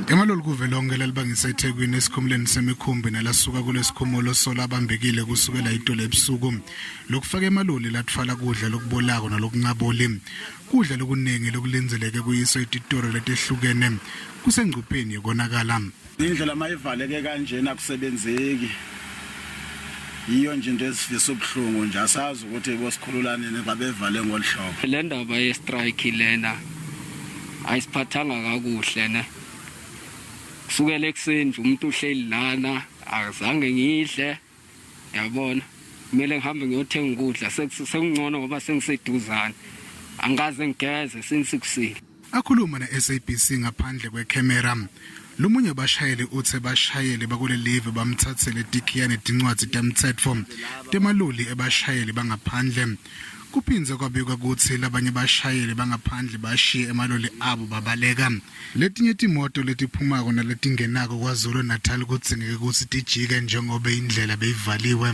Emaloli kuvelonke lalibangisa eThekwini esikhumuleni semikhumbi nalasuka kulesikhumulo sola bambekile kusukela itolo ebusuku lokufaka emaloli latfala kudla lokubolako nalokungaboli kudla lokuningi lokulinzeleke kuyiswa ititoro letehlukene kusengcupheni yokonakala. Indlela mayivaleke kanjena kusebenzeki iyo nje into esifisa ubuhlungu nje asazi ukuthi bosikhululaneni babevale ngolhlobo. Le ndaba ye strike lena ayisiphathanga kakuhle ne. Kusukela ekseni umuntu uhleli lana azange ngidle yabona kumele ngihambe ngiyothenga ukudla sekungcono ngoba sengiseduzana angaze ngigeze sinisikusile. Akhuluma na SABC ngaphandle kwecamera lumunye bashayeli uthe bashayeli bakuleli bamthathele tikiyane tincwadzi temtsetfo temaloli ebashayeli bangaphandle kuphinze kwabikwa ukuthi labanye bashayeli bangaphandle bashiye emaloli abo babaleka. Letinye timoto letiphumako naletingenako kwaZulu Natal kudzingeke ukuthi tijike njengoba indlela beyivaliwe.